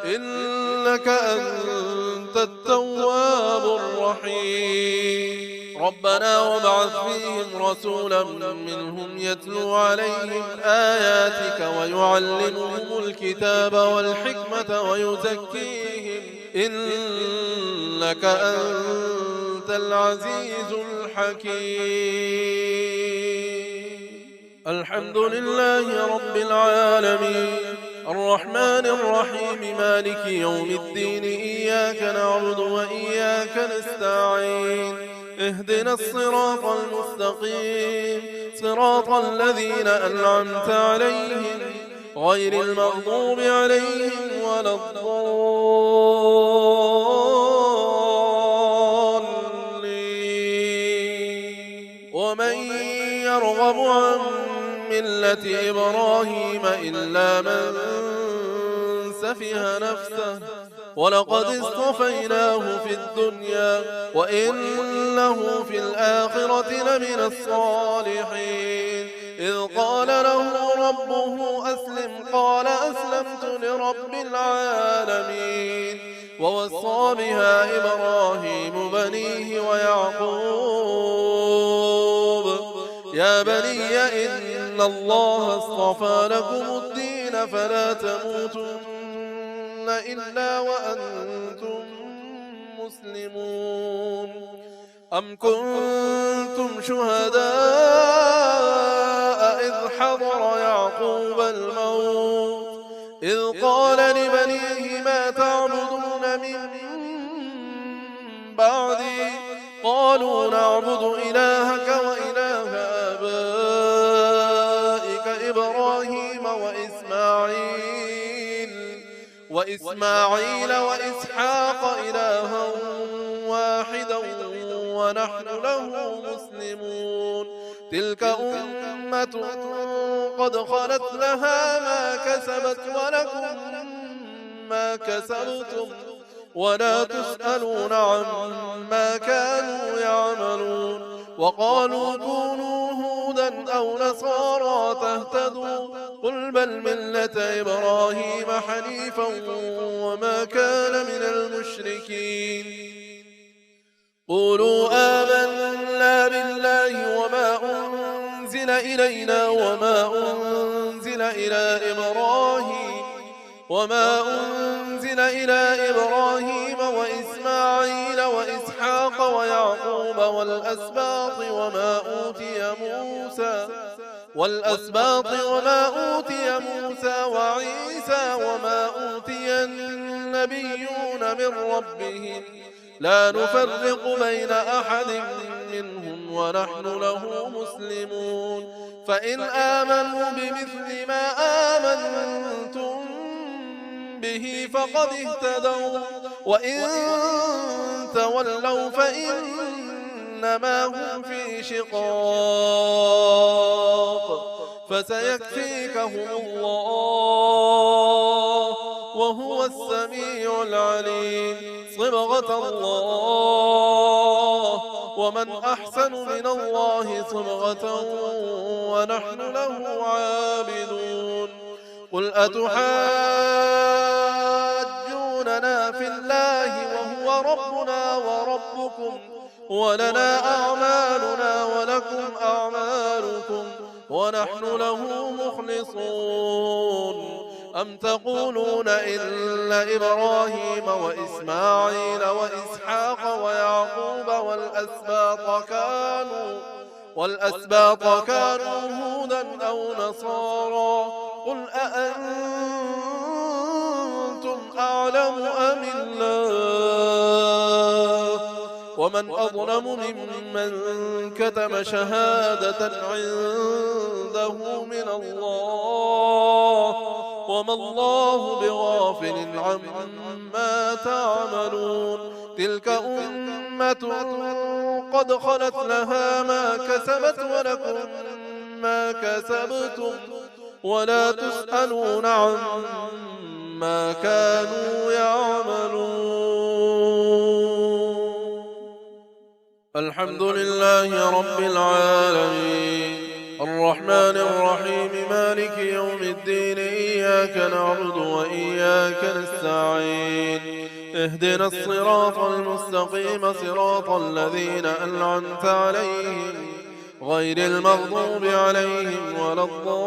إنك أنت التواب الرحيم ربنا وابعث فيهم رسولا منهم يتلو عليهم آياتك ويعلمهم الكتاب والحكمة ويزكيهم إنك أنت العزيز الحكيم الحمد لله رب العالمين الرحمن الرحيم مالك يوم الدين إياك نعبد وإياك نستعين اهدنا الصراط المستقيم صراط الذين أنعمت عليهم غير المغضوب عليهم ولا الضالين ومن يرغب عن ملة إبراهيم إلا من سفه نفسه ولقد اصطفيناه في الدنيا وإنه في الآخرة لمن الصالحين إذ قال له ربه أسلم قال أسلمت لرب العالمين ووصى بها إبراهيم بنيه ويعقوب يا بني إن الله اصطفى لكم الدين فلا تموتن إلا وأنتم مسلمون أم كنتم شهداء إذ حضر يعقوب الموت إذ قال لبنيه ما تعبدون من بعدي قالوا نعبد إلهك وإله آبائك إبراهيم وإسماعيل وإسحاق إلها واحدا ونحن له مسلمون تلك أمة قد خلت لها ما كسبت ولكم ما كسبتم ولا تسألون عما كانوا يعملون وقالوا كونوا هودا أو نصارى تهتدوا قل بل ملة إبراهيم حنيفا وما كان من المشركين قولوا آمنا بالله وما أنزل إلينا وما أنزل إلى إبراهيم وإسماعيل وإسحاق ويعقوب والأسباط وما أوتي موسى وعيسى وما أوتي النبيون من ربهم لا نفرق بين أحد منهم ونحن له مسلمون فإن آمنوا بمثل ما آمنتم به فقد اهتدوا وإن تولوا فإنما هم في شقاق فسيكفيكهم الله وهو السميع العليم صبغة الله ومن أحسن من الله صبغة ونحن له عابدون قل أتحاجوننا في الله وهو ربنا وربكم ولنا أعمالنا ولكم أعمالكم ونحن له مخلصون أم تقولون إن إبراهيم وإسماعيل وإسحاق ويعقوب والأسباط كانوا هودا أو نصارى قل أأنتم أعلم أم الله ومن أظلم ممن كتم شهادة عنده من الله وما الله بغافل عما تعملون تلك أمة قد خلت لها ما كسبت ولكم ما كسبتم ولا تسألون عما كانوا يعملون الحمد لله رب العالمين الرحمن الرحيم مالك يوم الدين إياك نعبد وإياك نستعين اهدنا الصراط المستقيم صراط الذين أنعمت عليهم غير المغضوب عليهم ولا الضالين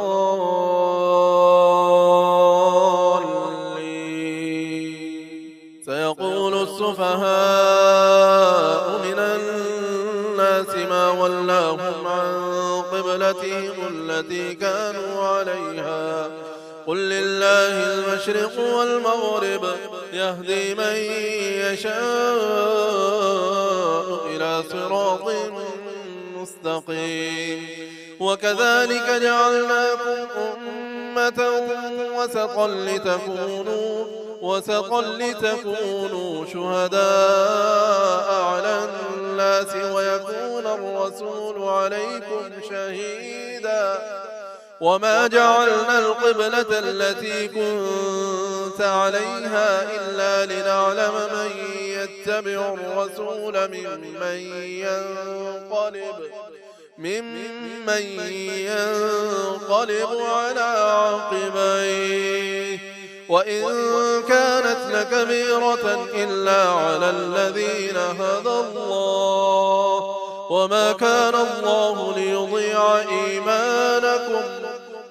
سيقول السفهاء من الناس ما ولاهم عن قبلتهم التي كانوا عليها قل لله المشرق والمغرب يهدي من يشاء إلى صراط مستقيم وكذلك جعلناكم أمة وسطا لتكونوا شهداء على الناس ويكون الرسول عليكم شهيدا وما جعلنا القبلة التي كنت عليها إلا لنعلم من يتبع الرسول ممن ينقلب على عقبيه وإن كانت لكبيرة إلا على الذين هدى الله وما كان الله ليضيع إيمانكم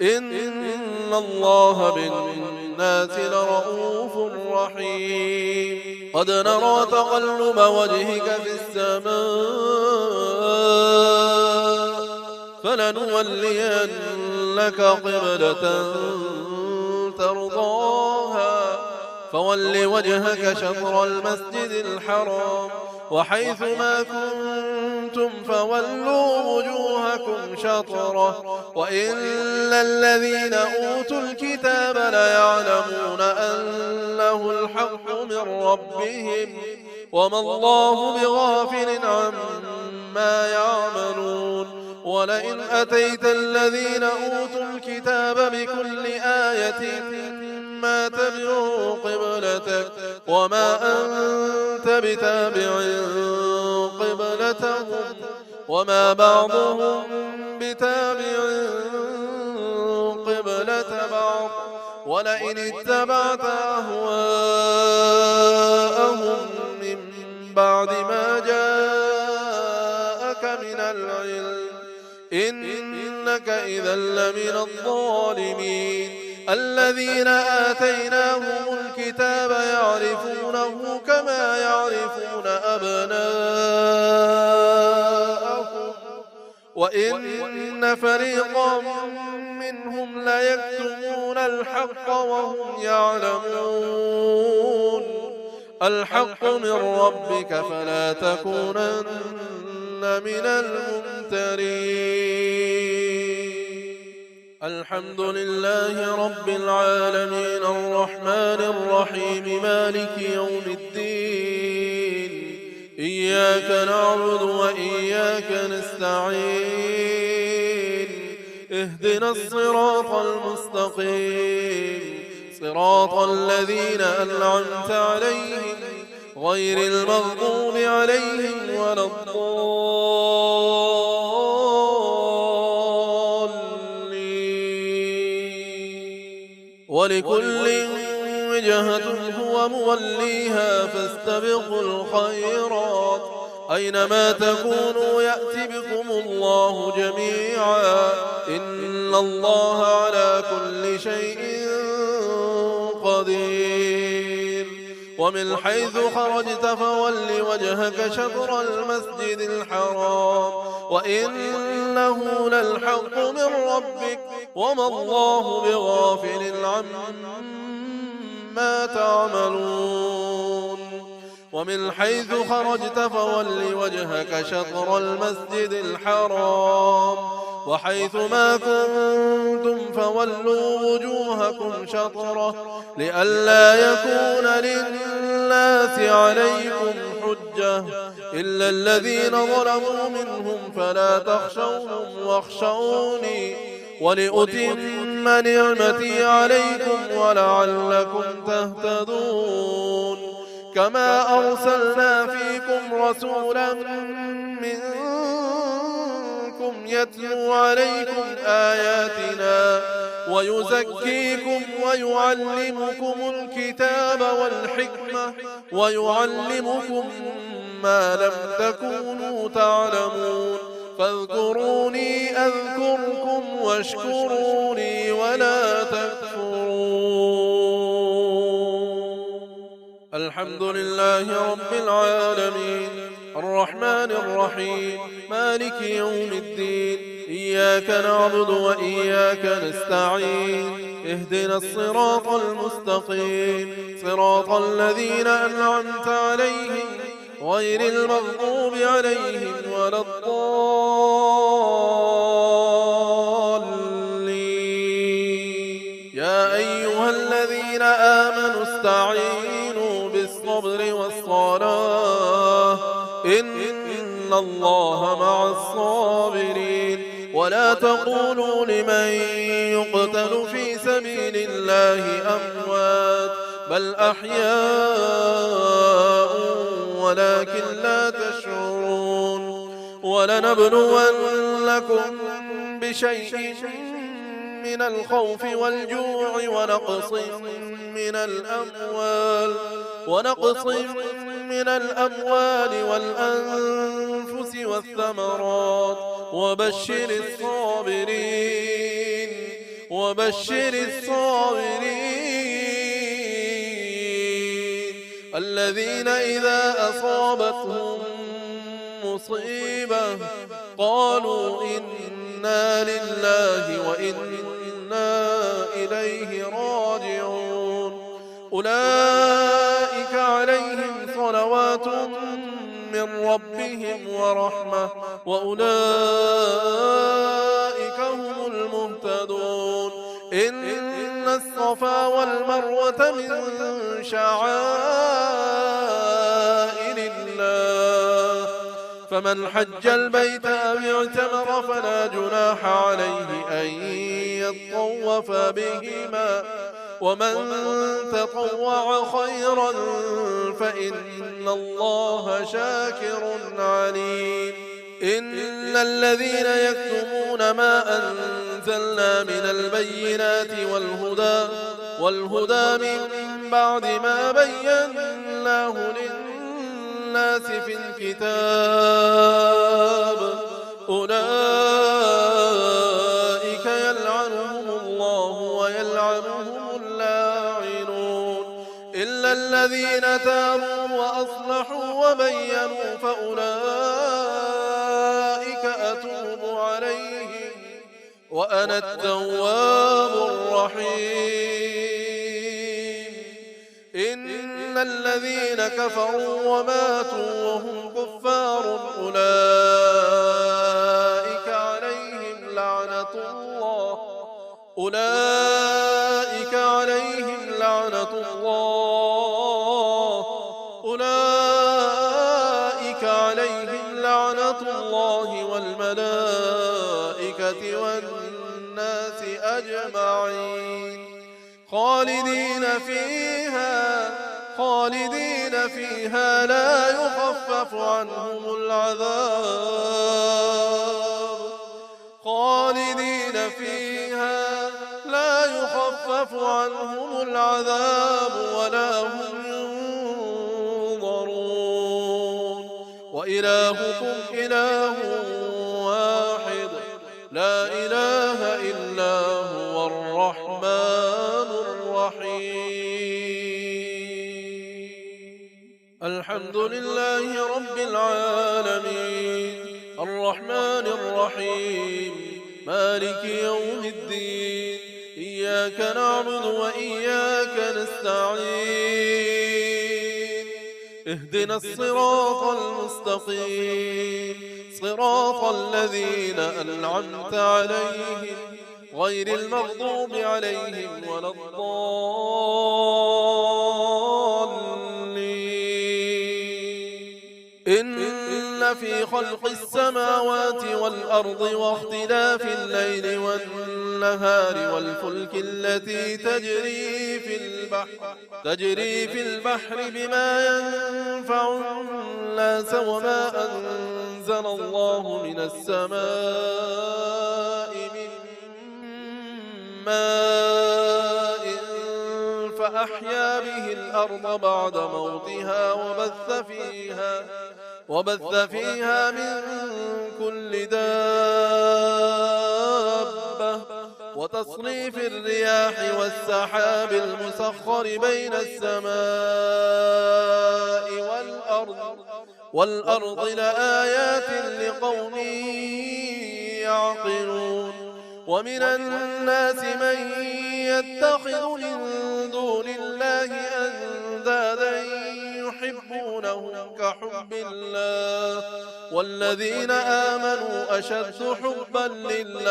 إن الله بالناس لرؤوف رحيم قد نرى تقلب وجهك في السماء فلنولينك قبلة ترضاها فول وجهك شطر المسجد الحرام وحيث ما كنتم فولوا وجوهكم شطره وإن الذين أوتوا الكتاب ليعلمون أنه الحق من ربهم وما الله بغافل عما يعملون ولئن أتيت الذين أوتوا الكتاب بكل آية ما تبعوا قبلتك وما أنت بتابع قبلتهم وما بعضهم بتابع قبلة بعض ولئن اتبعت أهواءهم من بعد ما جاءك من العلم إنك إذا لمن الظالمين الذين آتيناهم الكتاب يعرفونه كما يعرفون أبناءهم وإن فريقا منهم ليكتمون الحق وهم يعلمون الحق من ربك فلا تكونن من الممترين. الحمد لله رب العالمين الرحمن الرحيم مالك يوم الدين. إياك نعبد وإياك نستعين. اهدنا الصراط المستقيم صراط الذين أنعمت عليهم غير المغضوب عليهم ولا الضالين. ولكل وجهة هو موليها فاستبقوا الخيرات أينما تكونوا يأتي بكم الله جميعا إن الله على كل شيء قدير. ومن حيث خرجت فول وجهك شطر المسجد الحرام وإنه للحق من ربك وما الله بغافل عما تعملون. ومن حيث خرجت فول وجهك شطر المسجد الحرام وحيث ما كنتم فولوا وجوهكم شطره لئلا يكون للناس عليكم حجة إلا الذين ظلموا منهم فلا تخشوهم واخشوني ولأتم نعمتي عليكم ولعلكم تهتدون. كما أرسلنا فيكم رسولا منكم يتلو عليكم آياتنا ويزكيكم ويعلمكم الكتاب والحكمة ويعلمكم ما لم تكونوا تعلمون. فاذكروني أذكركم واشكروني ولا تكفرون. الحمد لله رب العالمين الرحمن الرحيم مالك يوم الدين. إياك نعبد وإياك نستعين. اهدنا الصراط المستقيم صراط الذين أنعمت عليهم غير المغضوب عليهم ولا الضالين. يا أيها الذين آمنوا استعينوا بالصبر والصلاة إن الله مع الصابرين. ولا تقولوا لمن يقتل في سبيل الله أموات بل أحياء ولكن لا تشعرون. ولنبلونكم بشيء من الخوف والجوع ونقص من الأموال والأنفس والثمرات وبشر الصابرين الذين إذا أصابتهم مصيبة قالوا إنا لله وإنا إليه راجعون. أولئك عليهم صلوات من ربهم ورحمة وأولئك هم المهتدون. إن الصفا والمروة من شعائر الله فمن حج البيت أو اعتمر فلا جناح عليه أن يطوف بهما ومن تطوع خيرا فإن الله شاكر عليم. إن الذين يكتمون ما أنزلنا من البينات والهدى من بعد ما بيناه للناس في الكتاب أولئك يلعنهم الله ويلعنهم اللاعنون إلا الذين تابوا وأصلحوا وبينوا فأولئك أتوب عليهم وأنا التواب الرحيم. إن الذين كفروا وماتوا وهم كفار أولئك أولئك عليهم لعنة الله والملائكة والناس أجمعين خالدين فيها لا يخفف عنهم العذاب ولا هم ينظرون وإلهكم إله واحد لا إله إلا هو الرحمن الرحيم الحمد لله رب العالمين الرحمن الرحيم مالك يوم الدين إياك نعبد وإياك نستعين اهدنا الصراط المستقيم صراط الذين أنعمت عليهم غير المغضوب عليهم ولا الضالين إن في خلق السماوات والأرض واختلاف الليل والنهار والفلك التي تجري في البحر بما ينفع الناس وما أنزل الله من السماء من ماء فأحيا به الأرض بعد موتها وبث فيها من كل دابة وتصريف الرياح والسحاب المسخر بين السماء والأرض لآيات لقوم يعقلون ومن الناس من يتخذ من دون الله أندادا يحبونهم كحب الله والذين آمنوا أشد حبا لله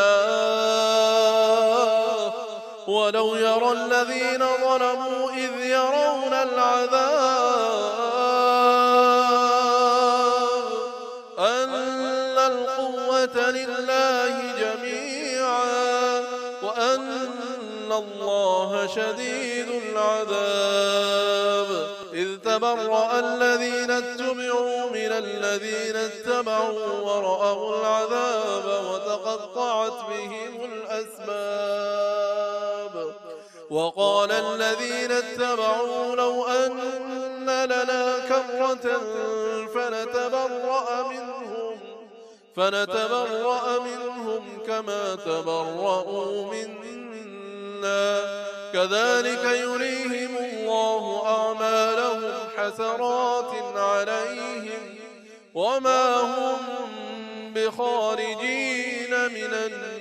ولو يرى الذين ظلموا إذ يرون العذاب أن القوة لله جميعا وأن الله شديد العذاب إذ تبرأ الذين اتبعوا من الذين اتبعوا ورأوا العذاب وتقطعت بهم الأسباب وقال الذين اتبعوا لو أن لنا كرة فنتبرأ منهم كما تبرأوا منا كذلك يريهم الله أعمالهم حسرات عليهم وما هم بخارجين من النار